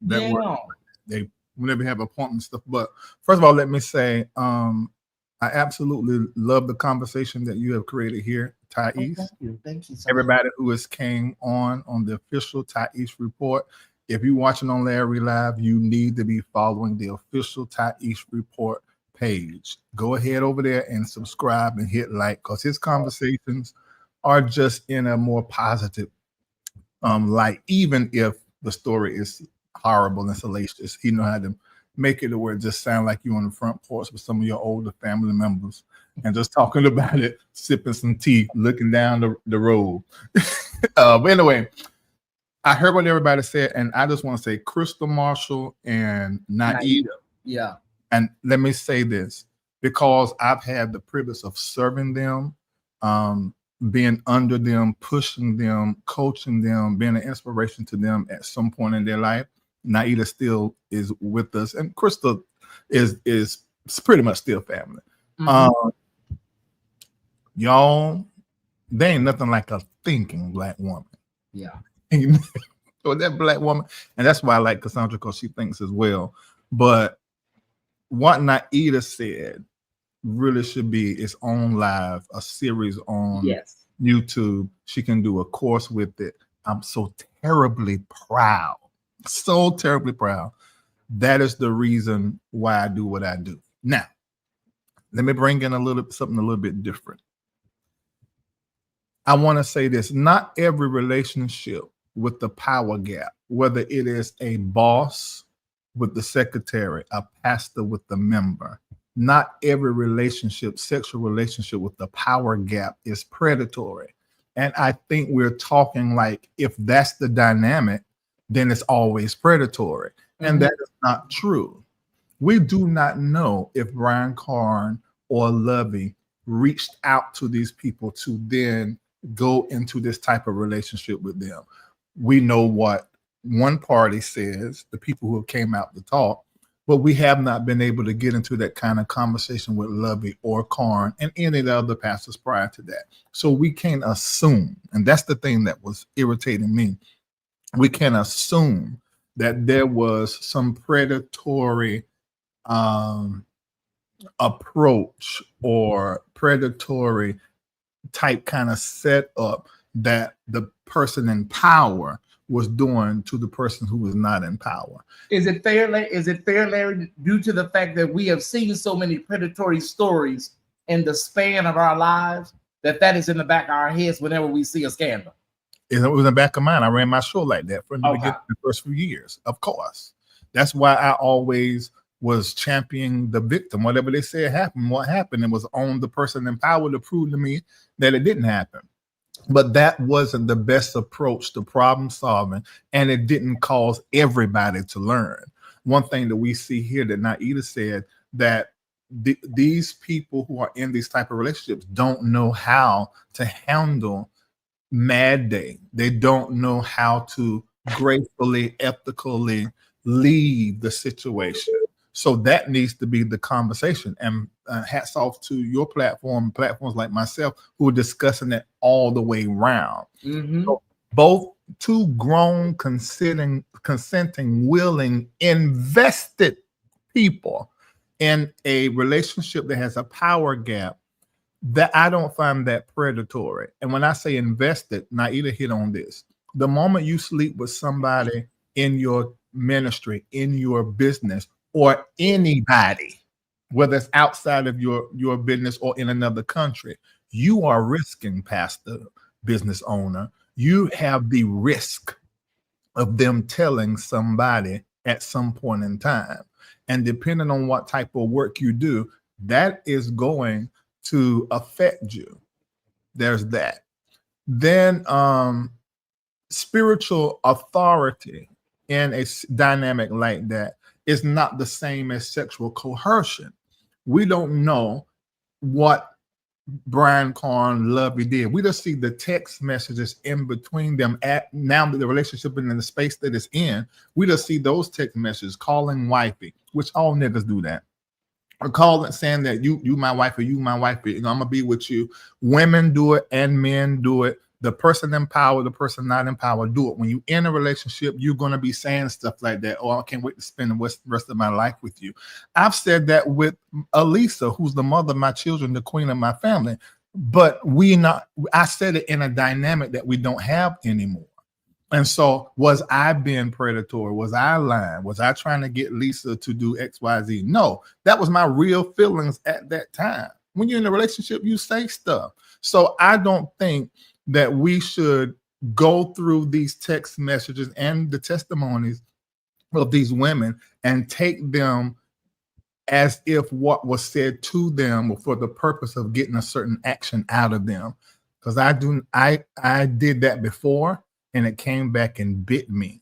That Yeah. work. They whenever have appointments stuff. But first of all, let me say, I absolutely love the conversation that you have created here, Oh, Tyesse. thank you. Thank you so much. Everybody who has came on the official Tyesse Report. If you're watching on Larry Live, you need to be following the official Tyesse Report page. Go ahead over there and subscribe and hit like, because his conversations are just in a more positive light, even if the story is horrible and salacious. He know how to make it to where it just sound like you on the front porch with some of your older family members and just talking about it, sipping some tea, looking down the road. But anyway, I heard what everybody said, and I just want to say Crystal Marshall and Naida. Yeah. And let me say this, because I've had the privilege of serving them, being under them, pushing them, coaching them, being an inspiration to them at some point in their life. Naida still is with us, and Crystal is pretty much still family. Y'all, there ain't nothing like a thinking black woman. Yeah. So that black woman, and that's why I like Cassandra, because she thinks as well. But what Naida said really should be its own live, a series on YouTube. She can do a course with it. I'm so terribly proud. So terribly proud. That is the reason why I do what I do. Now, let me bring in something a little bit different. I want to say this: not every relationship with the power gap, whether it is a boss with the secretary, a pastor with the member, not every relationship, sexual relationship with the power gap is predatory. And I think we're talking like if that's the dynamic, then it's always predatory. And that is not true. We do not know if Brian Karn or Lovey reached out to these people to then go into this type of relationship with them. We know what one party says, the people who came out to talk, but we have not been able to get into that kind of conversation with Lovey or Karn and any of the other pastors prior to that. So we can't assume, and that's the thing that was irritating me. We can assume that there was some predatory approach or predatory type kind of setup that the person in power was doing to the person who was not in power. Is it fair, Larry, due to the fact that we have seen so many predatory stories in the span of our lives, that is in the back of our heads whenever we see a scandal? It was in the back of mine. I ran my show like that from the beginning, the first few years, of course. That's why I always was championing the victim. Whatever they said happened, what happened, it was on the person in power to prove to me that it didn't happen. But that wasn't the best approach to problem solving, and it didn't cause everybody to learn. One thing that we see here that Naida said, that these people who are in these type of relationships don't know how to handle Mad Day. They don't know how to gracefully, ethically leave the situation. So that needs to be the conversation. And hats off to your platforms like myself, who are discussing it all the way around. So both two grown, consenting, willing, invested people in a relationship that has a power gap, that I don't find that predatory. And when I say invested, Naida hit on this. The moment you sleep with somebody in your ministry, in your business, or anybody, whether it's outside of your business or in another country, you are risking, pastor, business owner, you have the risk of them telling somebody at some point in time. And depending on what type of work you do, that is going to affect you. There's that. Then spiritual authority in a dynamic like that is not the same as sexual coercion. We don't know what Brian Karn, Lovey did. We just see the text messages in between them. At now that the relationship in the space that it's in, we just see those text messages, calling wifey, which all niggas do that. Or calling, saying that you my wife, or you my wife, I'm gonna be with you. Women do it and men do it. the person empowered, the person not empowered, do it. When you in a relationship, you're going to be saying stuff like that. Oh, I can't wait to spend the rest of my life with you. I've said that with Elisa, who's the mother of my children, the queen of my family. But I said it in a dynamic that we don't have anymore. And so was I being predatory? Was I lying? Was I trying to get Lisa to do X, Y, Z? No, that was my real feelings at that time. When you're in a relationship, you say stuff. So I don't think that we should go through these text messages and the testimonies of these women and take them as if what was said to them for the purpose of getting a certain action out of them. Because I did that before, and it came back and bit me.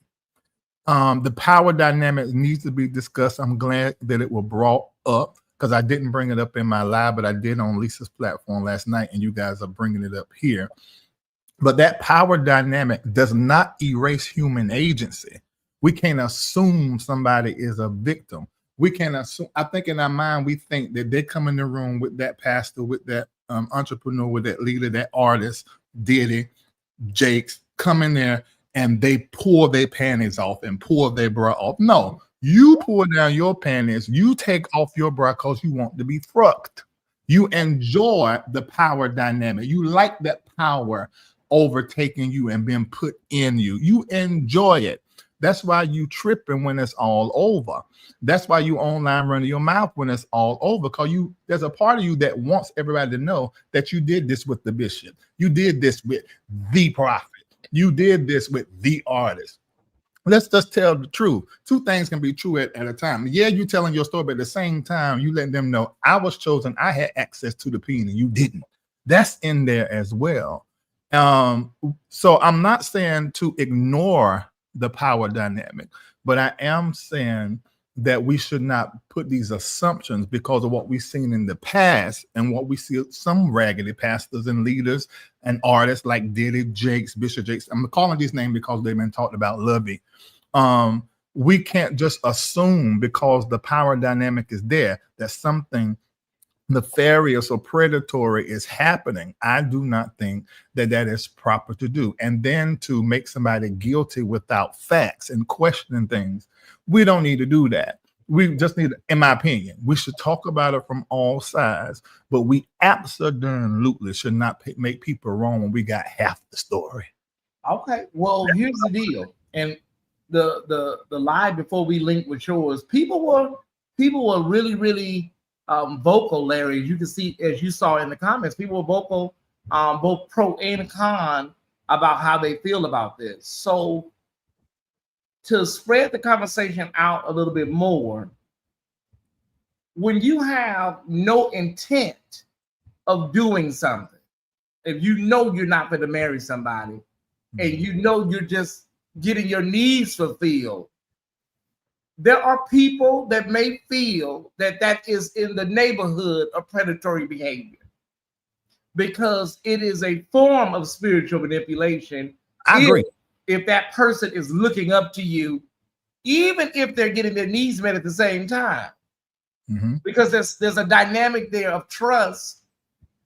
The power dynamic needs to be discussed. I'm glad that it was brought up, because I didn't bring it up in my live, but I did on Lisa's platform last night, and you guys are bringing it up here. But that power dynamic does not erase human agency. We can't assume somebody is a victim. We can't assume. I think in our mind, we think that they come in the room with that pastor, with that entrepreneur, with that leader, that artist, Diddy, Jakes, come in there and they pull their panties off and pull their bra off. No, you pull down your panties, you take off your bra because you want to be fucked. You enjoy the power dynamic. You like that power overtaking you and being put in you. You enjoy it. That's why you tripping when it's all over. That's why you online running your mouth when it's all over, because there's a part of you that wants everybody to know that you did this with the bishop. You did this with the prophet. You did this with the artist. Let's just tell the truth. Two things can be true at a time. Yeah, you telling your story, but at the same time, you letting them know I was chosen. I had access to the pen and you didn't. That's in there as well. So I'm not saying to ignore the power dynamic, but I am saying that we should not put these assumptions because of what we've seen in the past and what we see some raggedy pastors and leaders and artists like Diddy, Jakes, Bishop Jakes. I'm calling these names because they've been talked about Lovey. We can't just assume because the power dynamic is there that something nefarious or predatory is happening. I do not think that is proper to do. And then to make somebody guilty without facts and questioning things, we don't need to do that. We just need, in my opinion, we should talk about it from all sides, but we absolutely should not make people wrong when we got half the story. Okay, well, here's the deal. And the live before we link with yours, people were really vocal, Larry. As you can see, as you saw in the comments, people were vocal, both pro and con, about how they feel about this. So to spread the conversation out a little bit more, when you have no intent of doing something, if you know you're not going to marry somebody and you know you're just getting your needs fulfilled, there are people that may feel that is in the neighborhood of predatory behavior because it is a form of spiritual manipulation. I agree. If that person is looking up to you, even if they're getting their needs met at the same time, because there's a dynamic there of trust,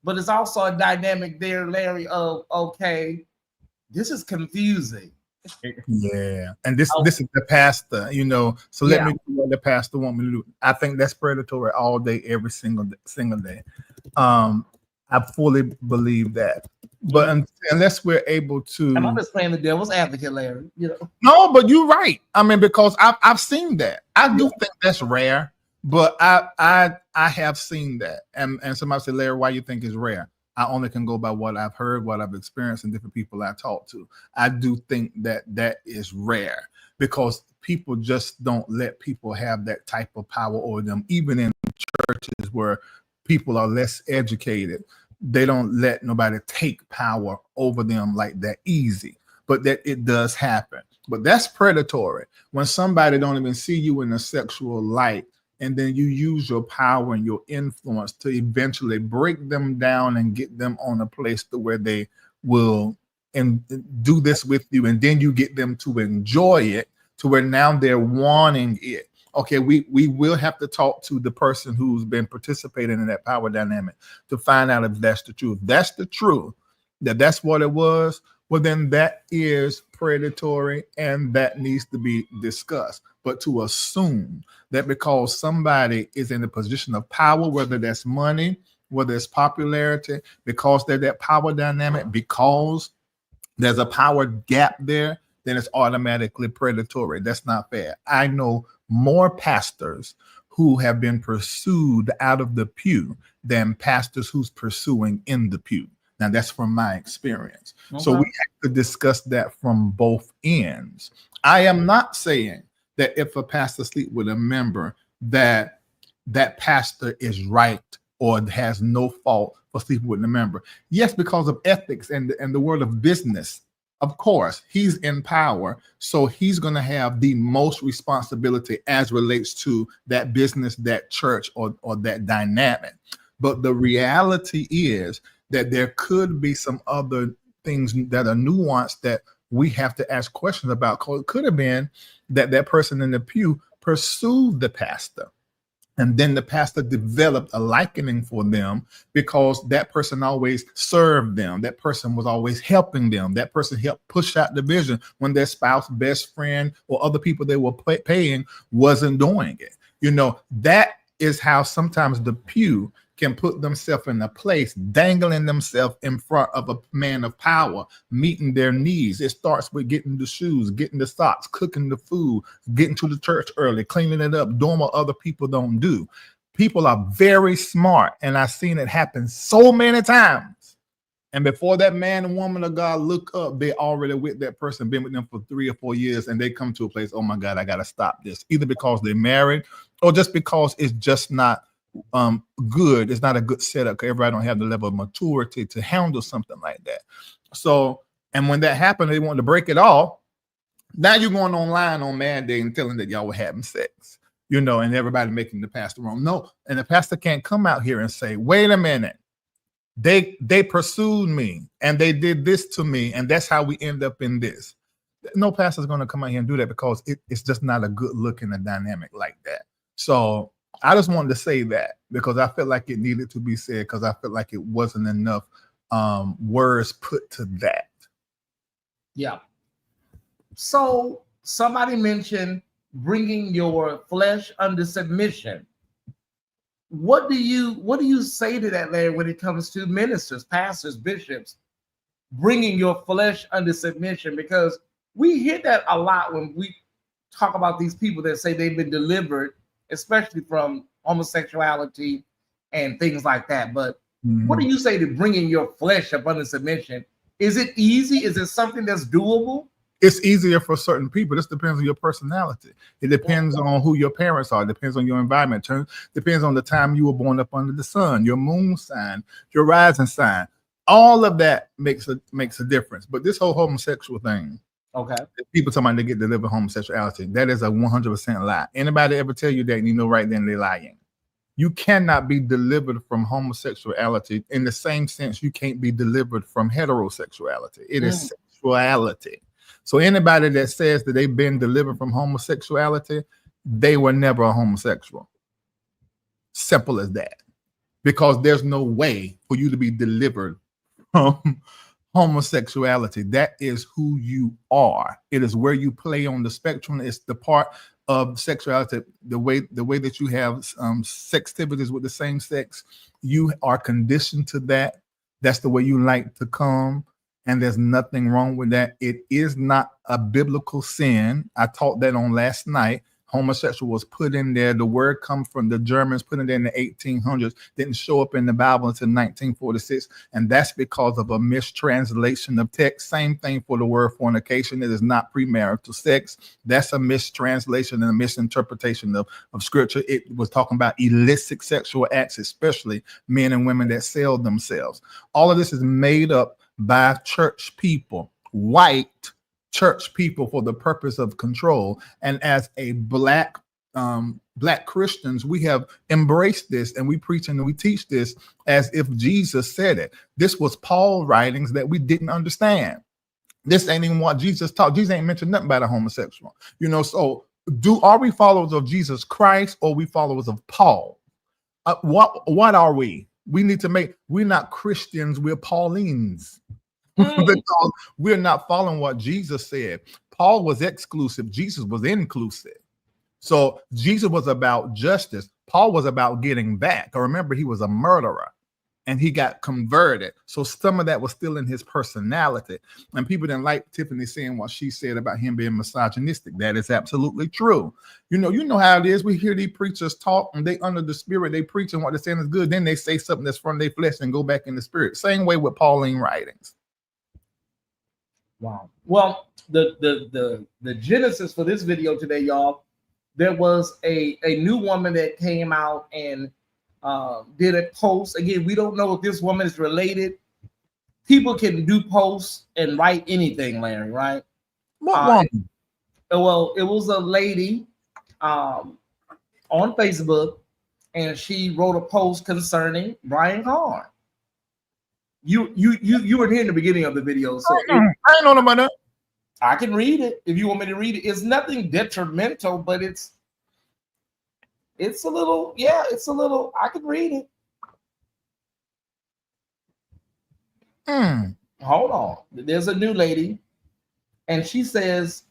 but it's also a dynamic there, Larry, of, okay, this is confusing. Yeah, and this is the pastor, so let me do what the pastor want me to do. I think that's predatory all day, every single day. I fully believe that, but unless we're able to, I'm just playing the devil's advocate, Larry. No, but you're right. I mean, because I've seen that. I do think that's rare, but I have seen that, and somebody said, Larry, why you think it's rare? I only can go by what I've heard, what I've experienced, and different people I talk to. I do think that is rare because people just don't let people have that type of power over them. Even in churches where people are less educated, they don't let nobody take power over them like that easy. But that it does happen. But that's predatory. When somebody don't even see you in a sexual light, and then you use your power and your influence to eventually break them down and get them on a place to where they will do this with you. And then you get them to enjoy it to where now they're wanting it. Okay, we will have to talk to the person who's been participating in that power dynamic to find out if that's the truth. If that's the truth, that's what it was, well, then that is predatory and that needs to be discussed. But to assume that because somebody is in a position of power, whether that's money, whether it's popularity, because there's that power dynamic, because there's a power gap there, then it's automatically predatory. That's not fair. I know more pastors who have been pursued out of the pew than pastors who's pursuing in the pew. Now, that's from my experience. Okay. So we have to discuss that from both ends. I am not saying that if a pastor sleeps with a member, that that pastor is right or has no fault for sleeping with the member. Yes, because of ethics and the world of business. Of course, he's in power, so he's going to have the most responsibility as relates to that business, that church, or that dynamic. But the reality is that there could be some other things that are nuanced that we have to ask questions about. It could have been that that person in the pew pursued the pastor, and then the pastor developed a likening for them because that person always served them. That person was always helping them. That person helped push out the vision when their spouse, best friend, or other people they were paying wasn't doing it. You know, that is how sometimes the pew can put themselves in a place, dangling themselves in front of a man of power, meeting their needs. It starts with getting the shoes, getting the socks, cooking the food, getting to the church early, cleaning it up, doing what other people don't do. People are very smart, and I've seen it happen so many times. And before that man and woman of God look up, they already with that person, been with them for 3 or 4 years, and they come to a place, oh my God, I got to stop this. Either because they're married or just because it's just not good. It's not a good setup. Everybody don't have the level of maturity to handle something like that. So, and when that happened, they wanted to break it off. Now you're going online on Man Day and telling that y'all were having sex, you know, and everybody making the pastor wrong. No, and the pastor can't come out here and say, wait a minute, they pursued me and they did this to me, and that's how we end up in this. No pastor's going to come out here and do that because it's just not a good look in a dynamic like that. So I just wanted to say that because I felt like it needed to be said, because I felt like it wasn't enough words put to that. Yeah. So somebody mentioned bringing your flesh under submission. What do you say to that, Larry, when it comes to ministers, pastors, bishops, bringing your flesh under submission? Because we hear that a lot when we talk about these people that say they've been delivered, especially from homosexuality and things like that. But what do you say to bringing your flesh up under submission? Is it easy? Is it something that's doable? It's easier for certain people. This depends on your personality. It depends on who your parents are. It depends on your environment. Depends on the time you were born up under the sun, your moon sign, your rising sign. All of that makes a difference. But this whole homosexual thing, okay, people talking about they get delivered homosexuality, that is a 100% lie. Anybody ever tell you that, and you know right then they're lying. You cannot be delivered from homosexuality in the same sense you can't be delivered from heterosexuality. It is sexuality. So anybody that says that they've been delivered from homosexuality, they were never a homosexual. Simple as that. Because there's no way for you to be delivered from homosexuality. That is who you are. It is where you play on the spectrum. It's the part of sexuality, the way that you have sex activities with the same sex. You are conditioned to that. That's the way you like to come. And there's nothing wrong with that. It is not a biblical sin. I taught that on last night. Homosexual was put in there. The word comes from the Germans, put it in the 1800s, didn't show up in the Bible until 1946. And that's because of a mistranslation of text. Same thing for the word fornication. It is not premarital sex. That's a mistranslation and a misinterpretation of scripture. It was talking about illicit sexual acts, especially men and women that sell themselves. All of this is made up by church people, white church people, for the purpose of control. And as a black Christians, we have embraced this, and we preach and we teach this as if Jesus said it. This was Paul writings that we didn't understand. This ain't even what Jesus taught. Jesus ain't mentioned nothing about a homosexual. You know, so are we followers of Jesus Christ, or we followers of Paul? What are we? We need to we're not Christians, we're Paulines. because we're not following what Jesus said. Paul was exclusive. Jesus was inclusive. So Jesus was about justice. Paul was about getting back. I remember he was a murderer and he got converted. So some of that was still in his personality. And people didn't like Tiffany saying what she said about him being misogynistic. That is absolutely true. You know how it is. We hear these preachers talk and they under the spirit, they preach and what they're saying is good. Then they say something that's from their flesh and go back in the spirit. Same way with Pauline writings. Wow. Well, the genesis for this video today, y'all, there was a new woman that came out and did a post. Again, we don't know if this woman is related. People can do posts and write anything, Larry, right? What woman? Well, it was a lady on Facebook, and she wrote a post concerning Brian Carn. You were here in the beginning of the video, so I ain't know about that. I can read it if you want me to read it. It's nothing detrimental, but it's a little, I can read it. Hold on. There's a new lady, and she says,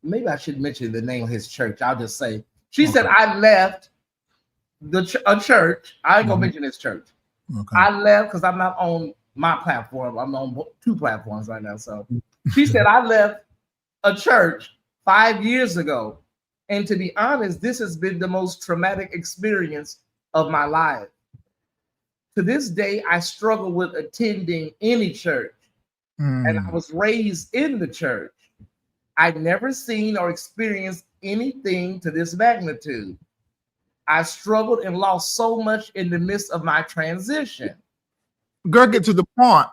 maybe I should mention the name of his church. I'll just say, she said, I left a church. I ain't gonna mention this church. Okay. I left because I'm not on my platform. I'm on 2 platforms right now. So she said, I left a church 5 years ago. And to be honest, this has been the most traumatic experience of my life. To this day, I struggle with attending any church. And I was raised in the church. I'd never seen or experienced anything to this magnitude. I struggled and lost so much in the midst of my transition. Girl, get to the point.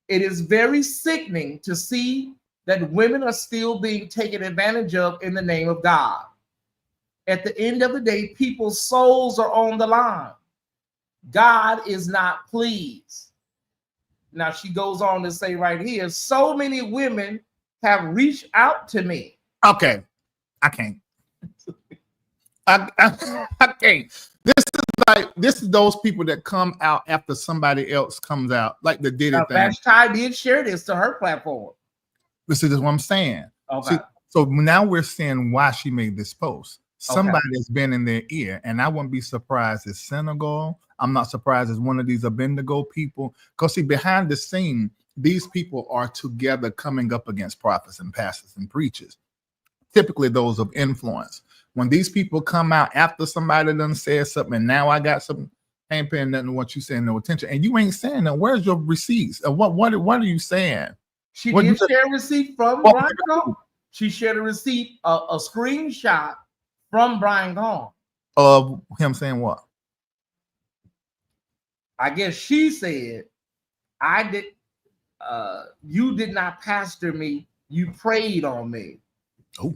It is very sickening to see that women are still being taken advantage of in the name of God. At the end of the day, people's souls are on the line. God is not pleased. Now, she goes on to say right here, so many women have reached out to me. Okay, I can't. I can't. This is those people that come out after somebody else comes out, like the Diddy thing. Vashti did share this to her platform. This is what I'm saying. Okay. So now we're seeing why she made this post. Somebody has been in their ear, and I wouldn't be surprised as Senegal. I'm not surprised as one of these Abednego people. Because see, behind the scene, these people are together coming up against prophets and pastors and preachers, typically those of influence. When these people come out after somebody done said something, and now I got something, I ain't paying nothing to what you saying, no attention. And you ain't saying that. Where's your receipts? What are you saying? She did share a receipt from Brian Carn. She shared a receipt, a screenshot from Brian Carn. Of him saying what? I guess she said, you did not pastor me, you prayed on me. Oh.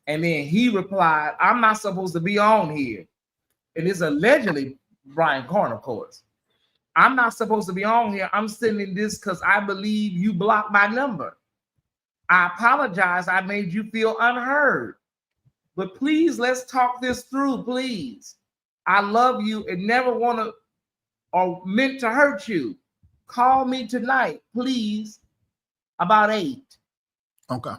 And then he replied, I'm not supposed to be on here. And it's allegedly Brian Carn, of course. I'm not supposed to be on here. I'm sending this because I believe you blocked my number. I apologize. I made you feel unheard. But please, let's talk this through, please. I love you and never want to or meant to hurt you. Call me tonight, please, about 8. Okay.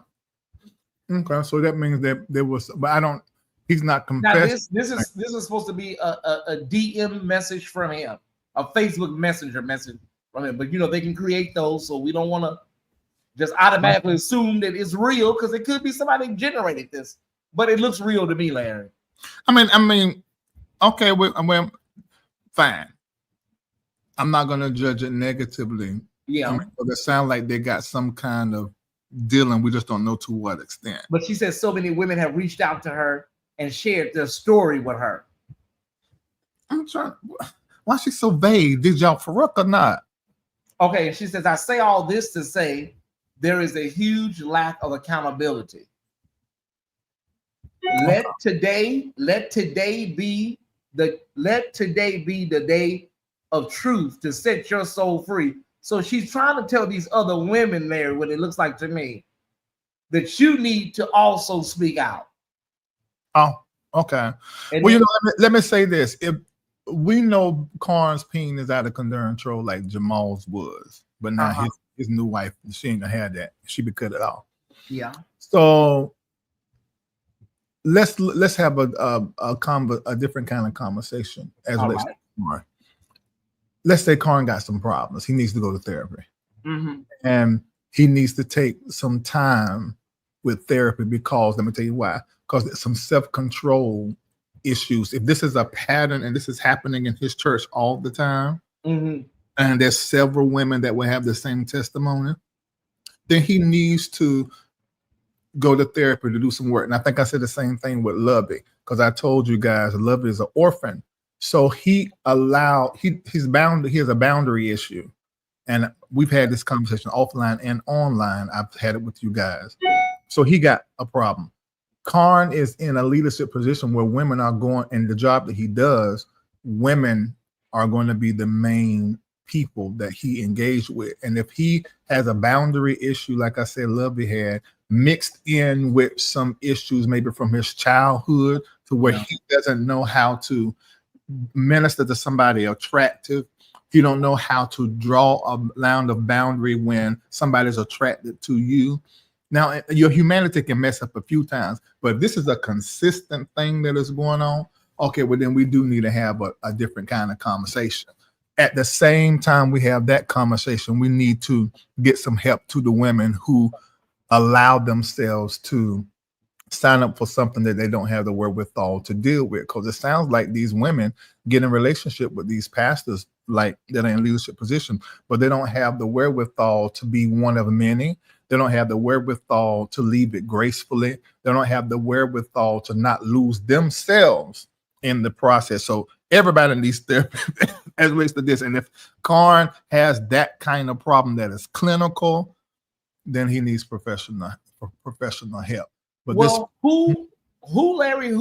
Okay, so that means that there was, but I don't, he's not confessing. Now this is supposed to be a DM message from him, a Facebook Messenger message from him. But they can create those, so we don't want to just automatically assume that it's real because it could be somebody generated this. But it looks real to me, Larry. I mean, okay, well, fine. I'm not gonna judge it negatively. Yeah, but it sounds like they got some kind of deal, and we just don't know to what extent. But she says so many women have reached out to her and shared their story with her. I'm trying. Why is she so vague? Did y'all Farouk or not? Okay, and she says, I say all this to say there is a huge lack of accountability. Let today be the day of truth to set your soul free. So she's trying to tell these other women there, what it looks like to me, that you need to also speak out. Oh, okay. And well, let me say this. If we know Karn's peen is out of control like Jamal's was, but now his new wife, she ain't gonna have that. She be cut it off. Yeah. So let's have a different kind of conversation as relates to Karn. Let's say Karn got some problems. He needs to go to therapy, and he needs to take some time with therapy because let me tell you why. Because there's some self-control issues. If this is a pattern and this is happening in his church all the time, and there's several women that will have the same testimony, then he needs to go to therapy to do some work. And I think I said the same thing with Lovey, because I told you guys Lovey is an orphan. So he has a boundary issue. And we've had this conversation offline and online. I've had it with you guys. So he got a problem. Karn is in a leadership position where women are going, and the job that he does, women are going to be the main people that he engaged with. And if he has a boundary issue, like I said, Lovey had, mixed in with some issues maybe from his childhood to where he doesn't know how to minister to somebody attractive. You don't know how to draw a line of boundary when somebody's attracted to you. Now, your humanity can mess up a few times, but if this is a consistent thing that is going on, okay, well, then we do need to have a different kind of conversation. At the same time we have that conversation, we need to get some help to the women who allow themselves to sign up for something that they don't have the wherewithal to deal with. Because it sounds like these women get in relationship with these pastors like that are in leadership position, but they don't have the wherewithal to be one of many. They don't have the wherewithal to leave it gracefully. They don't have the wherewithal to not lose themselves in the process. So everybody needs therapy as relates to this. And if Karn has that kind of problem that is clinical, then he needs professional help. But who Larry,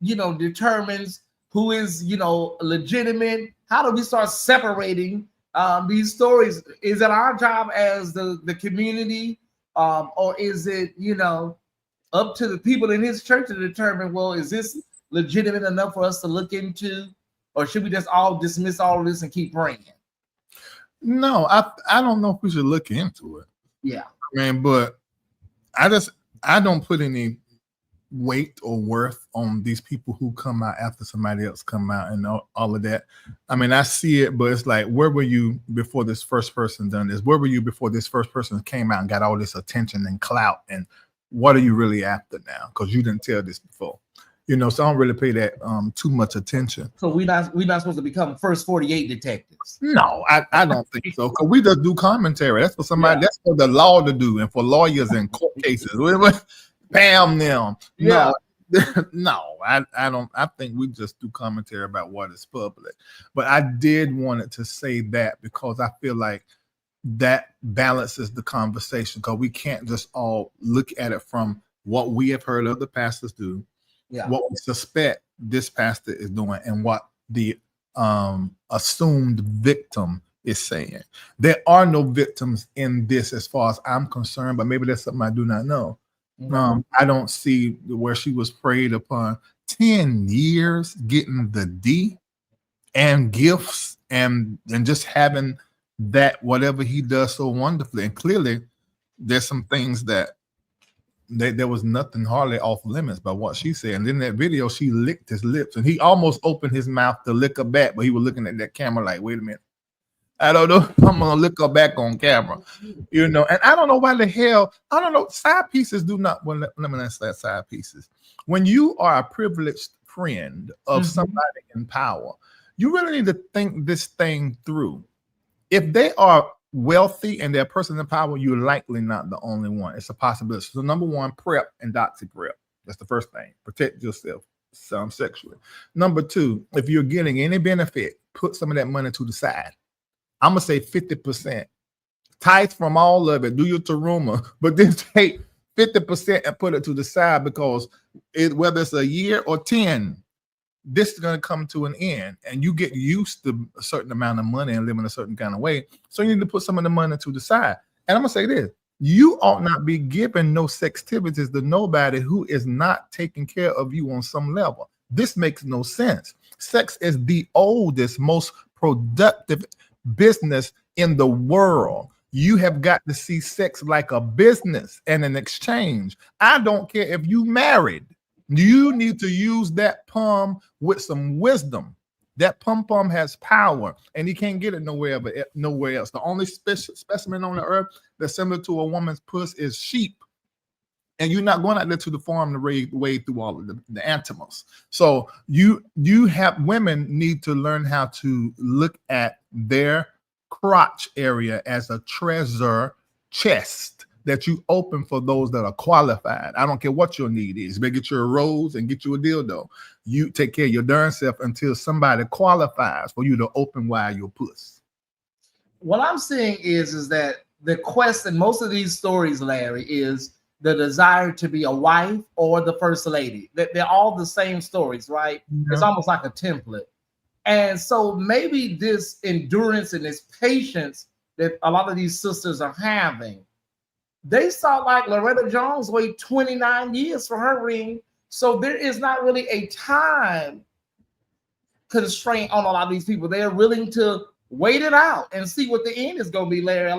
determines who is, legitimate? How do we start separating these stories? Is it our job as the community, or is it, up to the people in his church to determine, well, is this legitimate enough for us to look into, or should we just all dismiss all of this and keep praying? No, I don't know if we should look into it. Yeah. But I don't put any weight or worth on these people who come out after somebody else come out and all of that. I see it, but it's like, where were you before this first person done this? Where were you before this first person came out and got all this attention and clout? And what are you really after now? Because you didn't tell this before. So I don't really pay that too much attention. So we're not supposed to become first 48 detectives. No, I don't think so. Because we just do commentary. That's for somebody. That's for the law to do, and for lawyers in court cases. Bam them. Yeah. No, I don't. I think we just do commentary about what is public. But I did want it to say that because I feel like that balances the conversation. Because we can't just all look at it from what we have heard other pastors do. Yeah. What we suspect this pastor is doing and what the assumed victim is saying. There are no victims in this as far as I'm concerned, but maybe that's something I do not know. I don't see where she was preyed upon 10 years getting the D and gifts and just having that whatever he does so wonderfully. And clearly there's some things that there was nothing hardly off limits by what she said. And in that video, she licked his lips and he almost opened his mouth to lick her back, but he was looking at that camera like, wait a minute. I don't know if I'm going to lick her back on camera, and I don't know why the hell, I don't know. Side pieces do not, well, let me not say side pieces. When you are a privileged friend of somebody in power, you really need to think this thing through. If they are wealthy and they're a person in power, you're likely not the only one. It's a possibility. So number one, prep and doxy prep. That's the first thing. Protect yourself sexually. Number two, if you're getting any benefit, put some of that money to the side. I'm going to say 50%. Tithe from all of it. Do your teruma, but then take 50% and put it to the side because whether it's a year or 10, this is going to come to an end and you get used to a certain amount of money and living a certain kind of way. So you need to put some of the money to the side. And I'm going to say this, you ought not be giving no sextivities to nobody who is not taking care of you on some level. This makes no sense. Sex is the oldest, most productive business in the world. You have got to see sex like a business and an exchange. I don't care if you married. You need to use that palm with some wisdom. That pom has power, and you can't get it nowhere else. The only specimen on the earth that's similar to a woman's puss is sheep. And you're not going out there to the farm to wade through all of the animals. So you have women need to learn how to look at their crotch area as a treasure chest that you open for those that are qualified. I don't care what your need is. You better get you a rose and get you a dildo. You take care of your darn self until somebody qualifies for you to open wide your puss. What I'm saying is that the quest in most of these stories, Larry, is the desire to be a wife or the first lady. They're all the same stories, right? Yeah. It's almost like a template. And so maybe this endurance and this patience that a lot of these sisters are having, they saw like Loretta Jones wait 29 years for her ring. So there is not really a time constraint on a lot of these people. They're willing to wait it out and see what the end is going to be, Larry.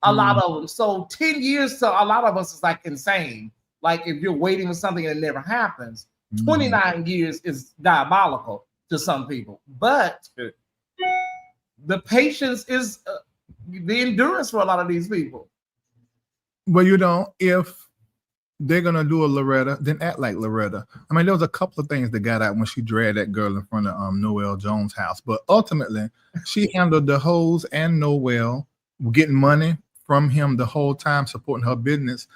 A lot of them. So 10 years to a lot of us is like insane. Like if you're waiting for something and it never happens, 29 years is diabolical to some people. But the patience is the endurance for a lot of these people. Well, if they're going to do a Loretta, then act like Loretta. I mean, there was a couple of things that got out when she dragged that girl in front of Noel Jones' house. But ultimately, she handled the hoes and Noel getting money from him the whole time, supporting her business.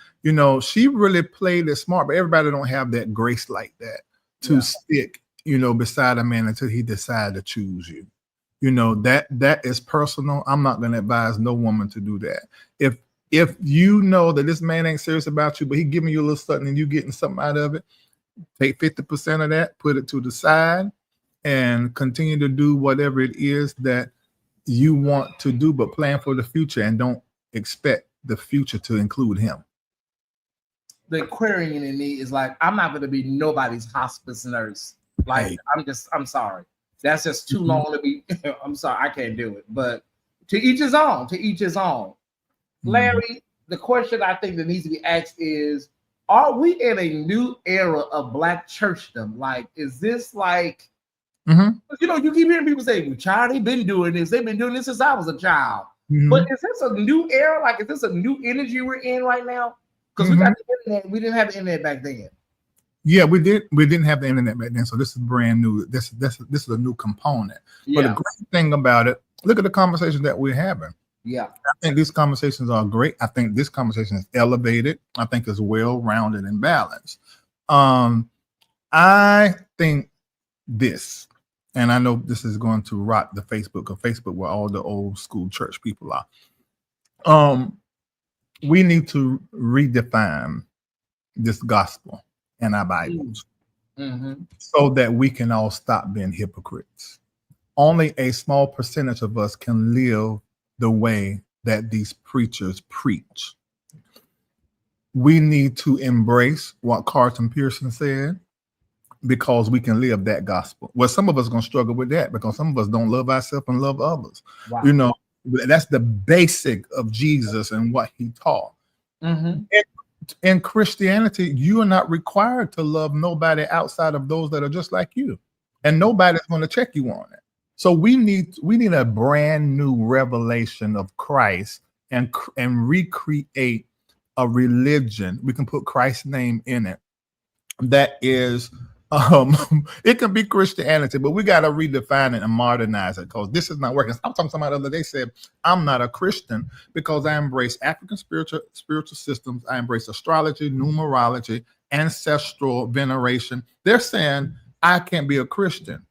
She really played it smart, but everybody don't have that grace like that to stick, beside a man until he decides to choose you. That is personal. I'm not going to advise no woman to do that. If you know that this man ain't serious about you, but he giving you a little something and you getting something out of it, take 50% of that, put it to the side, and continue to do whatever it is that you want to do, but plan for the future and don't expect the future to include him. The Aquarian in me is like, I'm not going to be nobody's hospice nurse. Like, I'm sorry. That's just too long to be. I'm sorry, I can't do it. But to each his own, Larry, the question I think that needs to be asked is, are we in a new era of Black churchdom? Like, is this like, you keep hearing people say, well, child, they've been doing this. They've been doing this since I was a child. But is this a new era? Like, is this a new energy we're in right now? Because we got the internet. We didn't have the internet back then. Yeah, we did. We didn't have the internet back then. So this is brand new. This is a new component. Yeah. But the great thing about it, look at the conversations that we're having. Yeah. I think these conversations are great. I think this conversation is elevated. I think it's well-rounded and balanced. I think this, and I know this is going to rock the Facebook where all the old school church people are. We need to redefine this gospel in our Bibles so that we can all stop being hypocrites. Only a small percentage of us can live the way that these preachers preach. We need to embrace what Carlton Pearson said, because we can live that gospel. Well, some of us are going to struggle with that because some of us don't love ourselves and love others. Wow. That's the basic of Jesus and what he taught. In Christianity, you are not required to love nobody outside of those that are just like you, and nobody's going to check you on it. So we need a brand new revelation of Christ and recreate a religion. We can put Christ's name in it. That is, it can be Christianity, but we got to redefine it and modernize it because this is not working. I'm talking to somebody the other day said, I'm not a Christian because I embrace African spiritual systems. I embrace astrology, numerology, ancestral veneration. They're saying I can't be a Christian.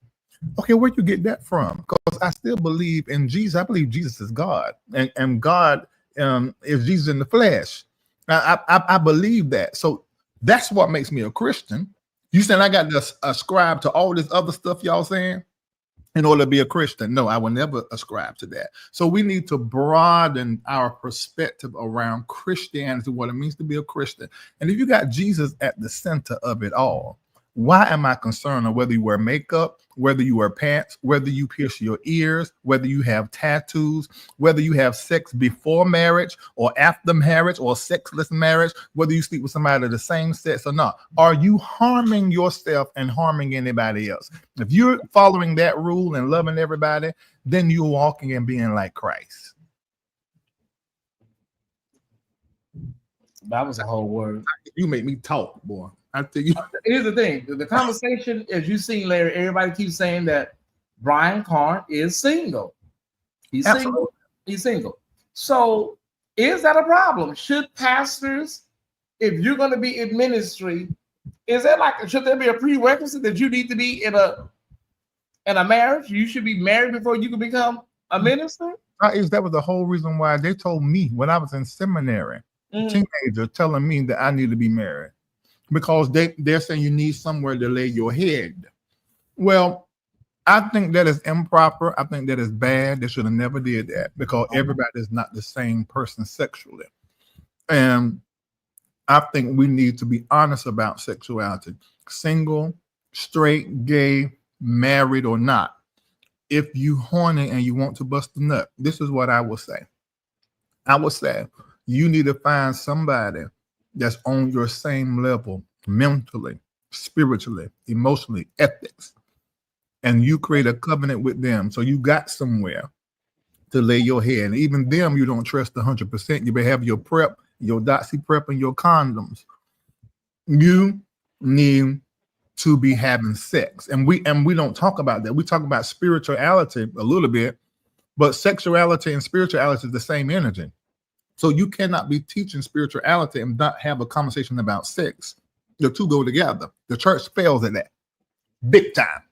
Okay, where'd you get that from? Because I still believe in Jesus. I believe Jesus is God, and God is Jesus in the flesh. I believe that. So that's what makes me a Christian. You saying I got to ascribe to all this other stuff y'all saying in order to be a Christian? No, I will never ascribe to that. So we need to broaden our perspective around Christianity, what it means to be a Christian. And if you got Jesus at the center of it all, Why am I concerned of whether you wear makeup, whether you wear pants, whether you pierce your ears, whether you have tattoos, whether you have sex before marriage or after marriage or sexless marriage, whether you sleep with somebody of the same sex or not? Are you harming yourself and harming anybody else? If you're following that rule and loving everybody, then you're walking and being like Christ. That was a whole word. You make me talk, boy. I tell you. Here's the thing: the conversation, as you've seen, Larry, everybody keeps saying that Brian Carn is single. He's Absolutely. single. He's single. So, is that a problem? Should pastors, if you're going to be in ministry, should there be a prerequisite that you need to be in a marriage? You should be married before you can become a minister. That was the whole reason why they told me when I was in seminary, teenager, telling me that I need to be married. Because they're saying you need somewhere to lay your head. Well, I think that is improper. I think that is bad. They should have never did that because everybody is not the same person sexually. And I think we need to be honest about sexuality. Single, straight, gay, married or not. If you horny and you want to bust a nut, this is what I will say. I would say you need to find somebody that's on your same level mentally, spiritually, emotionally, ethics, and you create a covenant with them. So you got somewhere to lay your head. And even them, you don't trust 100%. You better have your prep, your doxy prep, and your condoms. You need to be having sex, and we don't talk about that. We talk about spirituality a little bit, but sexuality and spirituality is the same energy. So you cannot be teaching spirituality and not have a conversation about sex. The two go together. The church fails at that big time.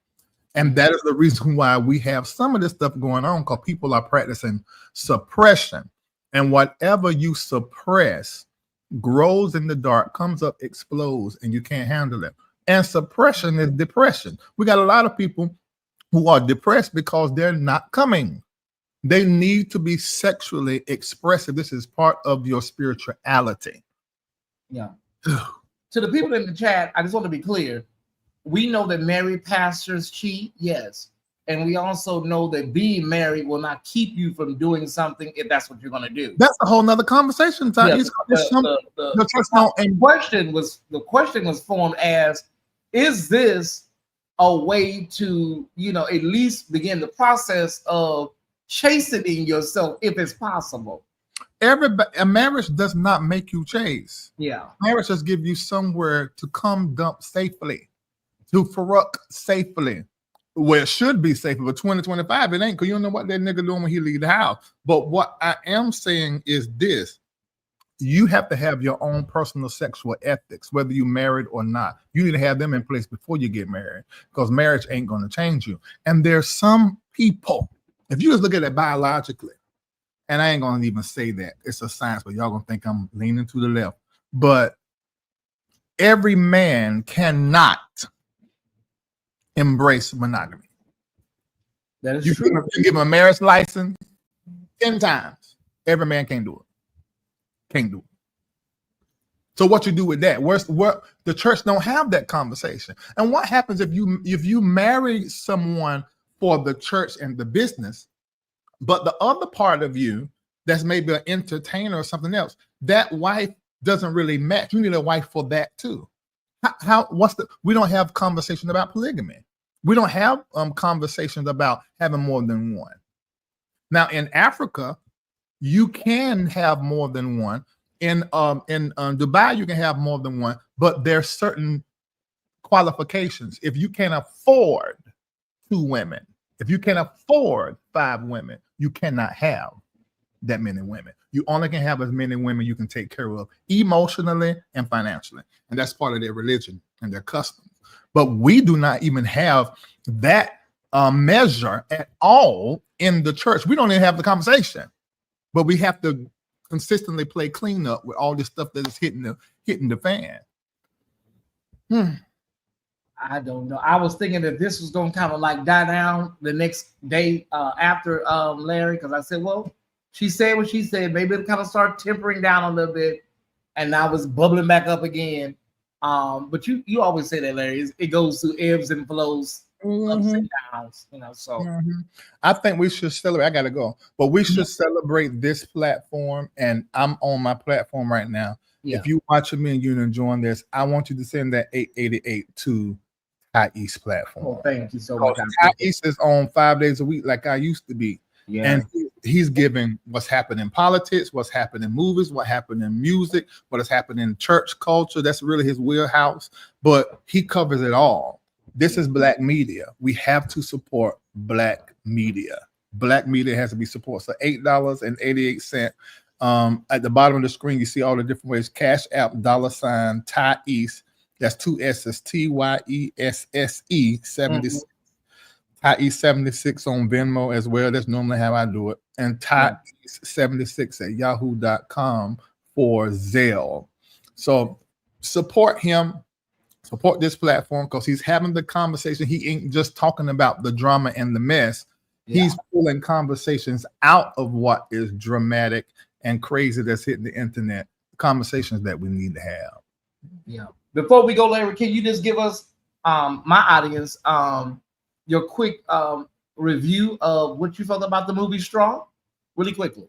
And that is the reason why we have some of this stuff going on, because people are practicing suppression. And whatever you suppress grows in the dark, comes up, explodes, and you can't handle it. And suppression is depression. We got a lot of people who are depressed because they're not coming. They need to be sexually expressive. This is part of your spirituality. Yeah. To the people in the chat, I just want to be clear. We know that married pastors cheat, yes. And we also know that being married will not keep you from doing something if that's what you're going to do. That's a whole nother conversation. Yeah, the question was formed as, is this a way to, at least begin the process of chastening yourself if it's possible? A marriage does not make you chase. Yeah. Marriage just give you somewhere to come dump safely, to Farouk safely, where it should be safer. But 2025, it ain't, because you don't know what that nigga doing when he leave the house. But what I am saying is this: you have to have your own personal sexual ethics, whether you're married or not. You need to have them in place before you get married, because marriage ain't going to change you. And there's some people, if you just look at it biologically, and I ain't going to even say that it's a science, but y'all going to think I'm leaning to the left. But every man cannot embrace monogamy. That is true. You give him a marriage license 10 times. Every man can't do it. Can't do it. So what you do with that? Where the church don't have that conversation. And what happens if you marry someone for the church and the business, but the other part of you that's maybe an entertainer or something else, that wife doesn't really match. You need a wife for that too. We don't have conversations about polygamy. We don't have conversations about having more than one. Now in Africa, you can have more than one. In Dubai, you can have more than one, but there's certain qualifications. If you can afford 2 women, if you can afford 5 women, you cannot have that many women. You only can have as many women you can take care of emotionally and financially. And that's part of their religion and their customs. But we do not even have that measure at all in the church. We don't even have the conversation, but we have to consistently play cleanup with all this stuff that is hitting the fan. I don't know. I was thinking that this was going to kind of like die down the next day after Larry, because I said, well, she said what she said. Maybe it'll kind of start tempering down a little bit, and now it's bubbling back up again. But you always say that, Larry. It goes through ebbs and flows, ups and downs. So I think we should celebrate. I gotta go, but we should celebrate this platform. And I'm on my platform right now. If you watching me and you're enjoying this, I want you to send that 888 to Tyesse platform. Oh, thank you so much. Tyesse is on 5 days a week, like I used to be. Yeah. And he's giving what's happening in politics, what's happening in movies, what happened in music, what has happened in church culture. That's really his wheelhouse. But he covers it all. This is Black media. We have to support Black media. Black media has to be supported. So $8.88. At the bottom of the screen, you see all the different ways. Cash App, $ Tyesse. That's 2 S's, TYESSE 76. Tyesse 76 on Venmo as well. That's normally how I do it. And Tyesse 76 at yahoo.com for Zelle. So support him. Support this platform because he's having the conversation. He ain't just talking about the drama and the mess. He's pulling conversations out of what is dramatic and crazy that's hitting the internet. Conversations that we need to have. Yeah. Before we go, Larry, can you just give us, my audience, your quick review of what you felt about the movie Straw, really quickly?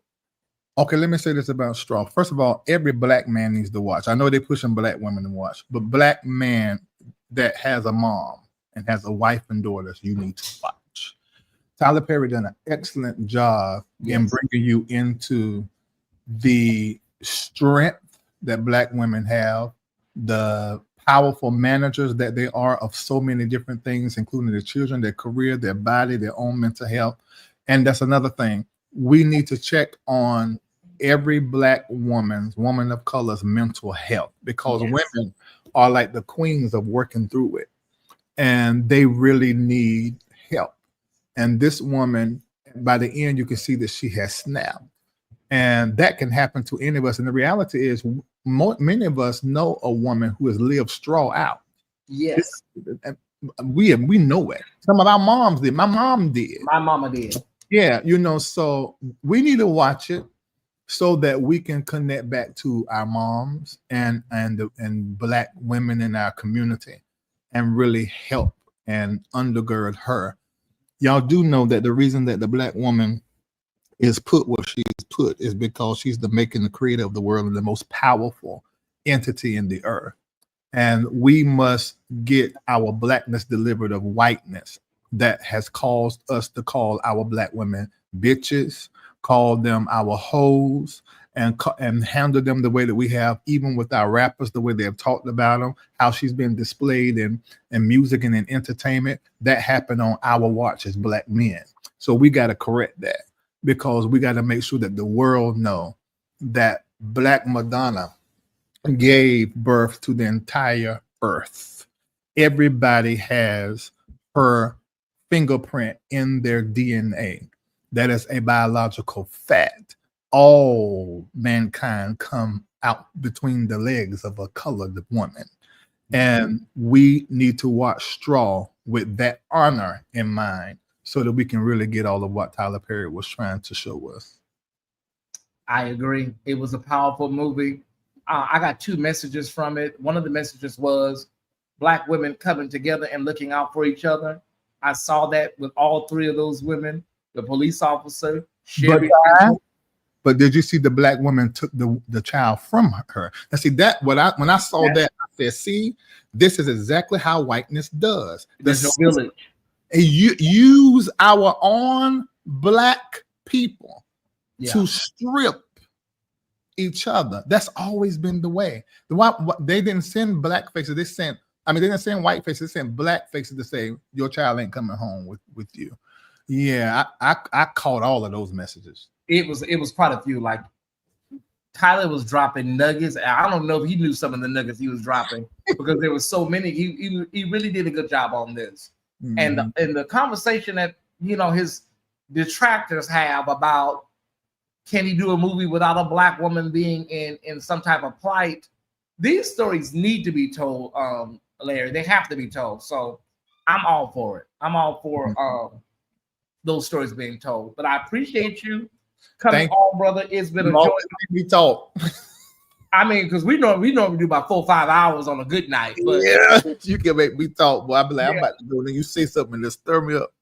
Okay, let me say this about Straw. First of all, every Black man needs to watch. I know they're pushing Black women to watch, but Black man that has a mom and has a wife and daughters, you need to watch. Tyler Perry done an excellent job in bringing you into the strength that Black women have, the powerful managers that they are of so many different things, including their children, their career, their body, their own mental health. And that's another thing. We need to check on every Black woman of color's mental health, because women are like the queens of working through it, and they really need help. And this woman, by the end, you can see that she has snapped, and that can happen to any of us. And the reality is, many of us know a woman who has lived Straw out. Yes, we know it. Some of our moms did. My mom did. My mama did. Yeah, so we need to watch it so that we can connect back to our moms and Black women in our community and really help and undergird her. Y'all do know that the reason that the Black woman is put where she is put is because she's the making, the creator of the world, and the most powerful entity in the earth. And we must get our Blackness delivered of whiteness that has caused us to call our Black women bitches, call them our hoes, and handle them the way that we have, even with our rappers, the way they have talked about them, how she's been displayed in music and in entertainment. That happened on our watch as Black men. So we got to correct that, because we got to make sure that the world know that Black Madonna gave birth to the entire earth. Everybody has her fingerprint in their DNA. That is a biological fact. All mankind come out between the legs of a colored woman. And we need to watch Straw with that honor in mind so that we can really get all of what Tyler Perry was trying to show us. I agree. It was a powerful movie. I got 2 messages from it. One of the messages was Black women coming together and looking out for each other. I saw that with all 3 of those women, the police officer, Sherry. But did you see the Black woman took the child from her? Now, see that when I saw that, I said, see, this is exactly how whiteness does. There's no village. You use our own Black people to strip each other. That's always been the way. They didn't send black faces. They didn't send white faces. They sent black faces to say your child ain't coming home with you. Yeah, I caught all of those messages. It was quite a few. Like Tyler was dropping nuggets. I don't know if he knew some of the nuggets he was dropping because there were so many. He really did a good job on this. Mm-hmm. And the conversation that his detractors have about can he do a movie without a Black woman being in some type of plight? These stories need to be told, Larry. They have to be told. So I'm all for it. I'm all for those stories being told. But I appreciate you coming on, brother. It's been a joy. We talk. I mean, because we normally do about 4 or 5 hours on a good night. But yeah, you can make me talk, boy. I be like, Yeah. I'm about to go, and then you say something and just stir me up.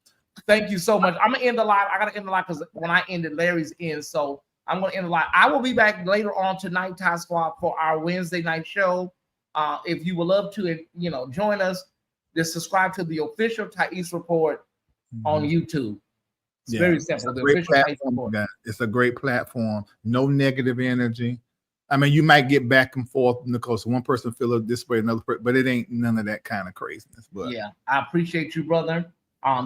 Thank you so much. I'm gonna end the live. I gotta end the live because when I ended, Larry's in. So I'm gonna end the live. I will be back later on tonight, Tyesse Squad, for our Wednesday night show. If you would love to, join us, just subscribe to the official Tyesse Report on YouTube. It's very simple. The official Tyesse Report. It's a great platform. No negative energy. I mean, you might get back and forth because one person feel it this way, another person, but it ain't none of that kind of craziness. But yeah, I appreciate you, brother.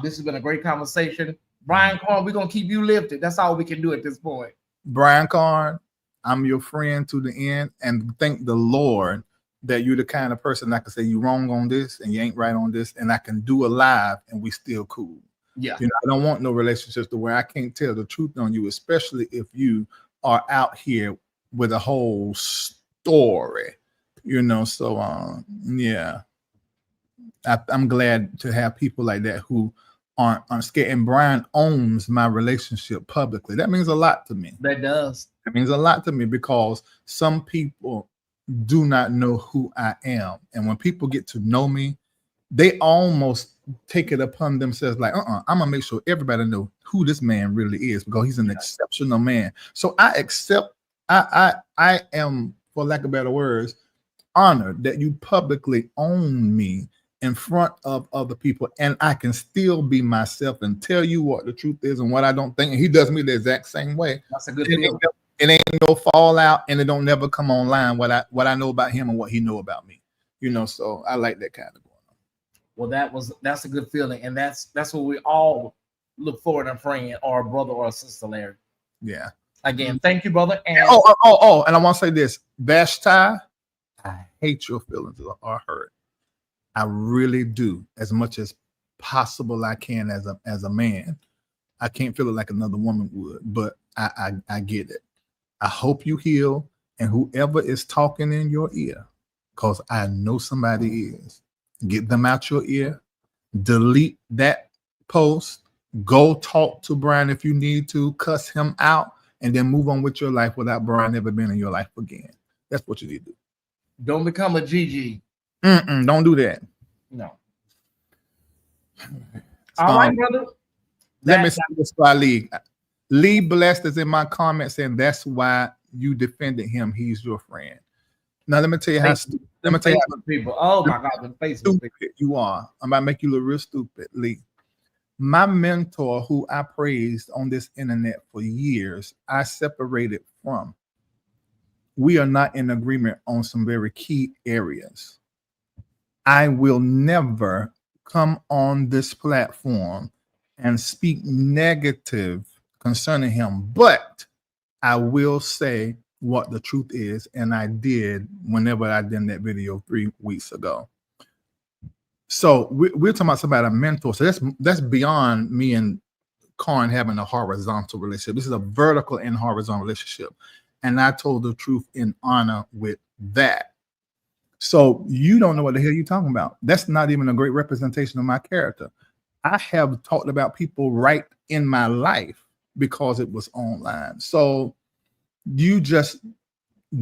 This has been a great conversation. Brian Corn, we're gonna keep you lifted. That's all we can do at this point. Brian Corn, I'm your friend to the end, and thank the Lord that you're the kind of person I can say you wrong on this and you ain't right on this, and I can do a live and we still cool. Yeah, I don't want no relationships to where I can't tell the truth on you, especially if you are out here with a whole story, So yeah, I'm glad to have people like that who aren't scared. And Brian owns my relationship publicly. That means a lot to me. That does. It means a lot to me because some people do not know who I am, and when people get to know me, they almost take it upon themselves like, I'm gonna make sure everybody know who this man really is because he's an exceptional man. So I accept. I am, for lack of better words, honored that you publicly own me in front of other people, and I can still be myself and tell you what the truth is and what I don't think. And he does me the exact same way. That's a good feeling. It ain't no fallout, and it don't never come online what I know about him and what he know about me. So I like that kind of going on. Well, that's a good feeling, and that's what we all look forward to, a friend or a brother or a sister, Larry. Yeah. Again, thank you, brother. And and I want to say this, Vashti, I hate your feelings are hurt. I really do, as much as possible I can as a man. I can't feel it like another woman would, but I get it. I hope you heal, and whoever is talking in your ear, because I know somebody is, get them out your ear, delete that post, go talk to Brian if you need to, cuss him out, and then move on with your life without Brian ever being in your life again. That's what you need to do. Don't become a GG. Don't do that. No. All right, brother. Let me say this by Lee Blessed is in my comments saying that's why you defended him. He's your friend. Now let me tell you how stupid. Let me tell you how people. Oh my God, the Facebook stupid you are. I'm about to make you look real stupid, Lee. My mentor, who I praised on this internet for years, I separated from. We are not in agreement on some very key areas. I will never come on this platform and speak negative concerning him, but I will say what the truth is, and I did whenever I did that video 3 weeks ago. So we're talking about somebody, a mentor. So that's beyond me and Corn having a horizontal relationship. This is a vertical and horizontal relationship, and I told the truth in honor with that. So you don't know what the hell you're talking about. That's not even a great representation of my character. I have talked about people right in my life because it was online. So you just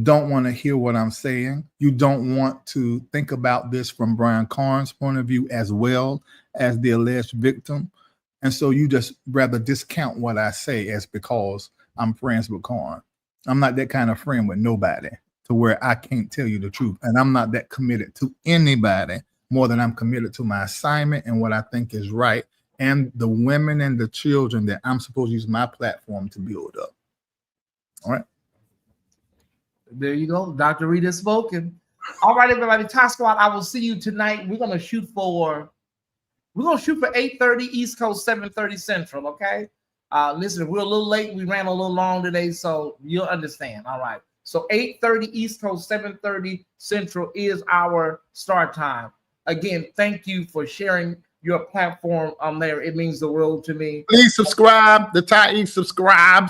don't want to hear what I'm saying. You don't want to think about this from Brian Corn's point of view as well as the alleged victim. And so you just rather discount what I say as because I'm friends with Corn. I'm not that kind of friend with nobody to where I can't tell you the truth. And I'm not that committed to anybody more than I'm committed to my assignment and what I think is right, and the women and the children that I'm supposed to use my platform to build up. All right. There you go. Dr. Reid has spoken. All right, everybody. Tyesse Squad, I will see you tonight. We're gonna shoot for 8:30 East Coast, 7:30 Central. Okay. Listen, we're a little late. We ran a little long today, so you'll understand. All right. So 8:30 East Coast, 7:30 Central is our start time. Again, thank you for sharing your platform on there. It means the world to me. Please subscribe. The Tyesse, subscribe.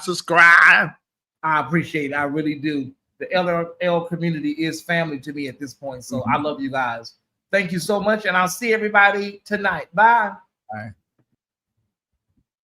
I appreciate it. I really do. The LRL community is family to me at this point. So I love you guys. Thank you so much. And I'll see everybody tonight. Bye. Bye.